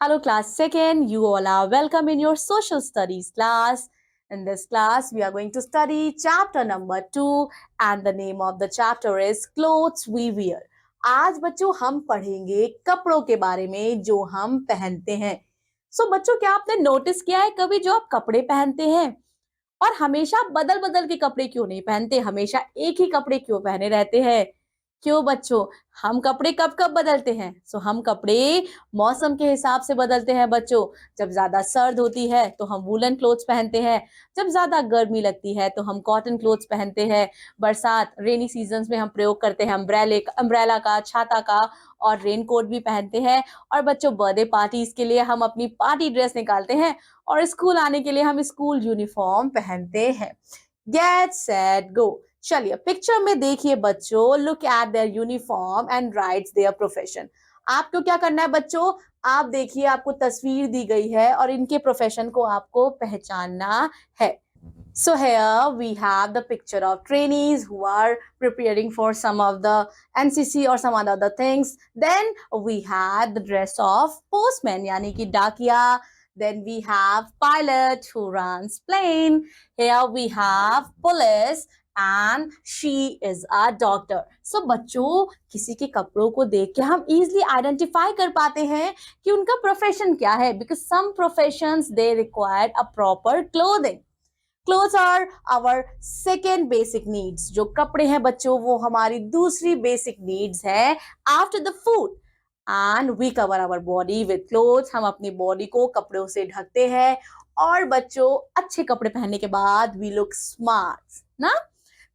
Hello, class second. You all are welcome in your social studies class. In this class, we are going to study chapter number 2 and the name of the chapter is Clothes We Wear. आज बच्चों हम पढ़ेंगे कपड़ों के बारे में जो हम पहनते हैं। बच्चों क्या आपने नोटिस किया है कभी जो आप कपड़े पहनते हैं और हमेशा बदल बदल के कपड़े क्यों नहीं पहनते, हमेशा एक ही कपड़े क्यों पहने रहते हैं? क्यों बच्चों? हम कपड़े कब कब बदलते हैं? हम कपड़े मौसम के हिसाब से बदलते हैं बच्चों। जब ज्यादा सर्द होती है तो हम वूलन क्लोथ्स पहनते हैं, जब ज्यादा गर्मी लगती है तो हम कॉटन क्लोथ्स पहनते हैं। बरसात रेनी सीजन्स में हम प्रयोग करते हैं अम्ब्रेला का, छाता का और रेनकोट भी पहनते हैं। और बच्चों बर्थडे पार्टीज के लिए हम अपनी पार्टी ड्रेस निकालते हैं और स्कूल आने के लिए हम स्कूल यूनिफॉर्म पहनते हैं। Get set go. चलिए पिक्चर में देखिए बच्चों, look at there uniform and rights their profession. आपको क्या करना है बच्चों? आप देखिए, आपको तस्वीर दी गई है और इनके प्रोफेशन को आपको पहचानना है। So here we have the picture of trainees who are preparing for some of the NCC or some other things. Then we had the dress of postman, यानी कि डाकिया. Then we have pilot who runs plane. Here we have police and she is a doctor. So बच्चों किसी के कपड़ों को देख के हम easily identify कर पाते हैं कि उनका profession क्या है, because some professions they require a proper clothing. Clothes are our second basic needs. जो कपड़े हैं बच्चों वो हमारी दूसरी basic needs है after the food. And we cover our body with clothes. हम अपनी body को कपड़ों से ढकते हैं और बच्चों अच्छे कपड़े पहनने के बाद we look smart, ना?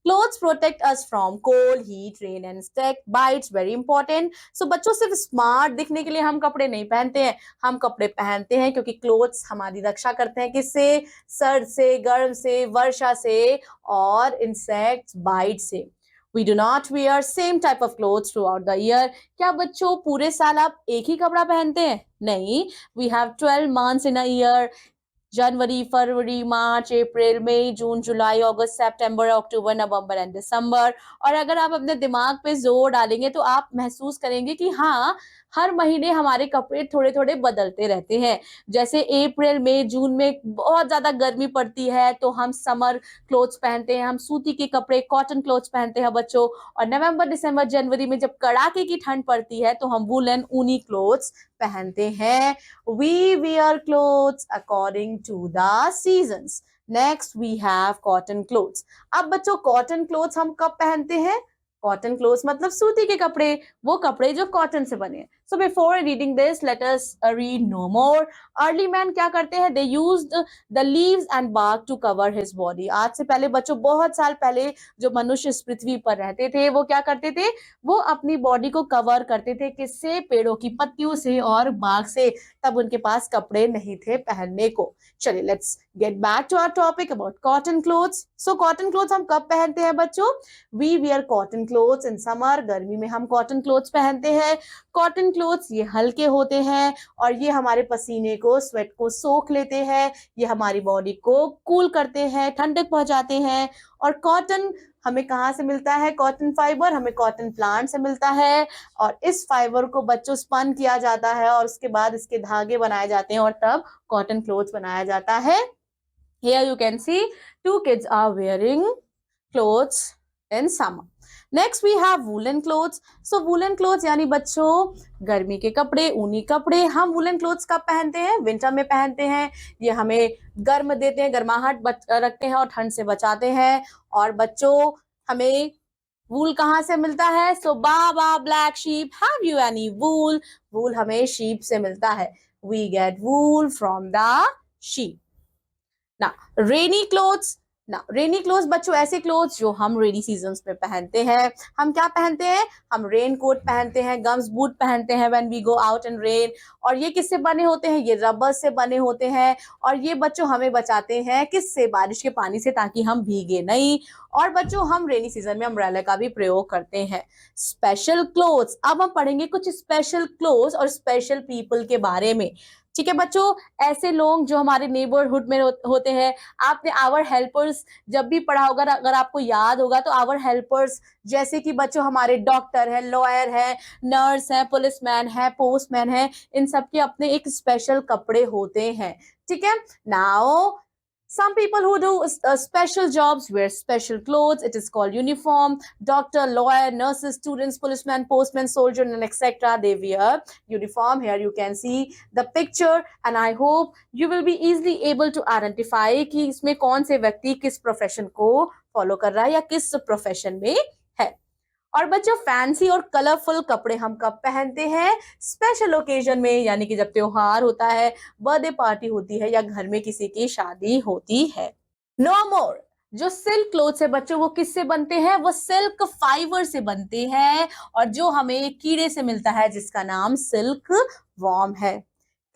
Clothes protect us from cold, heat, rain and insect bites. Very important. बच्चों सिर्फ स्मार्ट दिखने के लिए हम कपड़े नहीं पहनते हैं, हम कपड़े पहनते हैं क्योंकि क्लोथ्स हमारी रक्षा करते हैं किससे? सर्द से, गर्म से, वर्षा से और इंसेक्ट्स बाइट से. We do not wear same type of clothes throughout the year. क्या बच्चों पूरे साल आप एक ही कपड़ा पहनते हैं? नहीं. We have 12 months in a year. January, February, March, April, May, June, July, August, September, October, November and December. और अगर आप अपने दिमाग पे जोर डालेंगे तो आप महसूस करेंगे कि हाँ, हर महीने हमारे कपड़े थोड़े थोड़े बदलते रहते हैं. जैसे अप्रैल मई जून में बहुत ज्यादा गर्मी पड़ती है तो हम समर क्लोथ्स पहनते हैं, हम सूती के कपड़े कॉटन क्लोथ्स पहनते हैं बच्चों. और नवंबर, दिसंबर, जनवरी में जब कड़ाके की ठंड पड़ती है तो हम वूलन ऊनी क्लोथ्स पहनते हैं. We wear clothes according to the seasons. Next we have cotton clothes. अब बच्चों कॉटन क्लोथ्स हम कब पहनते हैं? कॉटन क्लोथ्स मतलब सूती के कपड़े, वो कपड़े जो कॉटन से बने. So before reading this, let us read no more. Early men क्या करते हैं? They used the leaves and bark to cover his body. आज से पहले बच्चों, बहुत साल पहले जो मनुष्य इस पृथ्वी पर रहते थे वो क्या करते थे? वो अपनी बॉडी को कवर करते थे किससे? पेड़ों की पत्तियों से और bark से. तब उनके पास कपड़े नहीं थे पहनने को. चलिए let's get back to our topic about cotton clothes. Cotton clothes हम कब पहनते हैं बच्चों? We wear cotton clothes in summer. गर्मी में हम कॉटन क्लोथ्स पहनते हैं. कॉटन क्लोथ्स ये हल्के होते हैं और ये हमारे पसीने को, स्वेट को सोख लेते हैं. ये हमारी बॉडी को कूल करते हैं, ठंडक पहुंचाते हैं. और कॉटन हमें कहाँ से मिलता है? कॉटन फाइबर हमें कॉटन प्लांट से मिलता है और इस फाइबर को बच्चों स्पन किया जाता है और उसके बाद इसके धागे बनाए जाते हैं और तब कॉटन क्लोथ्स बनाया जाता है. Here you can see 2 kids are wearing clothes in summer. Next we have woolen clothes. Woolen clothes यानी बच्चों गर्मी के कपड़े, ऊनी कपड़े. हम woolen clothes कब पहनते हैं? विंटर में पहनते हैं. ये हमें गर्म देते हैं, गर्माहट रखते हैं और ठंड से बचाते हैं. और बच्चों हमें वूल कहाँ से मिलता है? Baa baa black sheep, have you any wool? Wool हमें शीप से मिलता है. We get wool from the sheep. Now, rainy clothes. Rainy clothes बच्चों ऐसे क्लोथ्स जो हम रेनी सीजन्स में पहनते हैं. हम क्या पहनते हैं? हम रेन कोट पहनते हैं, गम्स बूट पहनते हैं when we go out in rain. और ये किससे बने होते हैं? ये रबर से बने होते हैं. और ये बच्चों हमें बचाते हैं किससे? बारिश के पानी से, ताकि हम भीगे नहीं. और बच्चों हम रेनी सीजन में अम्ब्रेला का भी प्रयोग करते हैं. Special clothes. अब हम पढ़ेंगे कुछ स्पेशल क्लोथ्स और स्पेशल पीपल के बारे में. ठीक है बच्चों, ऐसे लोग जो हमारे नेबरहुड में होते हैं, आपने आवर हेल्पर्स जब भी पढ़ा होगा, अगर आपको याद होगा तो आवर हेल्पर्स जैसे कि बच्चों हमारे डॉक्टर है, लॉयर है, नर्स है, पुलिसमैन है, पोस्टमैन है, इन सब के अपने एक स्पेशल कपड़े होते हैं। ठीक है, now some people who do special jobs wear special clothes. It is called uniform. Doctor, lawyer, nurses, students, policemen, postmen, soldier, and etc. They wear uniform. Here you can see the picture, and I hope you will be easily able to identify कि इसमें कौन से व्यक्ति किस profession को follow कर रहा है या किस प्रोफेशन में है। और बच्चों फैंसी और कलरफुल कपड़े हम कब पहनते हैं? स्पेशल ओकेजन में, यानी कि जब त्योहार होता है, बर्थडे पार्टी होती है या घर में किसी की शादी होती है। नो मोर, जो सिल्क क्लोथ्स है बच्चों वो किससे बनते हैं? वो सिल्क फाइबर से बनते हैं और जो हमें कीड़े से मिलता है जिसका नाम सिल्क वॉर्म है।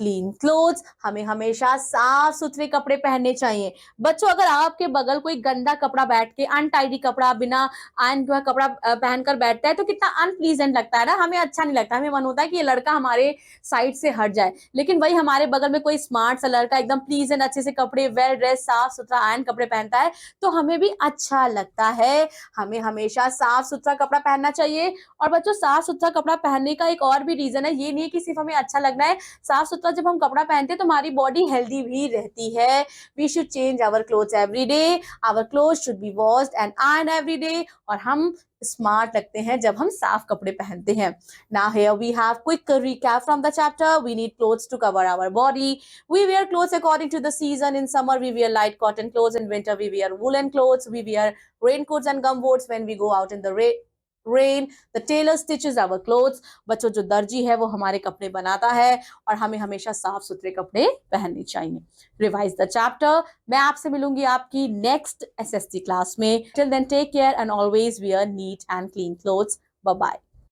क्लीन क्लोथ्स, हमें हमेशा साफ सुथरे कपड़े पहनने चाहिए। बच्चों अगर आपके बगल कोई गंदा कपड़ा बैठ के, अनटाइडी कपड़ा, बिना आयरन हुआ कपड़ा पहनकर बैठता है तो कितना अनप्लीजेंट लगता है ना, हमें अच्छा नहीं लगता। हमें मन होता है कि ये लड़का हमारे साइड से हट जाए, लेकिन वही हमारे बगल में कोई स्मार्ट सा लड़का एकदम प्लीजेंट, अच्छे से कपड़े, वेल ड्रेस, साफ सुथरा आयरन कपड़े पहनता है तो हमें भी अच्छा लगता है। हमें हमेशा साफ सुथरा कपड़ा पहनना चाहिए। और बच्चों साफ सुथरा कपड़ा पहनने का एक और भी रीजन है, ये नहीं है कि सिर्फ हमें अच्छा लगना है। साफ सुथरा जब हम कपड़ा पहनते हैं तो हमारी बॉडी हेल्दी भी रहती है। We should change our clothes every day, our clothes should be washed and iron every day, और हम स्मार्ट लगते हैं जब हम साफ कपड़े पहनते हैं। Now here we have quick recap from the chapter. We need clothes to cover our body. We wear clothes according to the season. In summer we wear light cotton clothes. In winter we wear woolen clothes. We wear raincoats and gumboots when we go out in the rain. The tailor stitches our clothes. बच्चों जो दर्जी है वो हमारे कपड़े बनाता है और हमें हमेशा साफ सुथरे कपड़े पहनने चाहिए। Revise the chapter. मैं आपसे मिलूंगी आपकी नेक्स्ट एसएसटी क्लास में। Till then take care and always wear neat and clean clothes. Bye bye.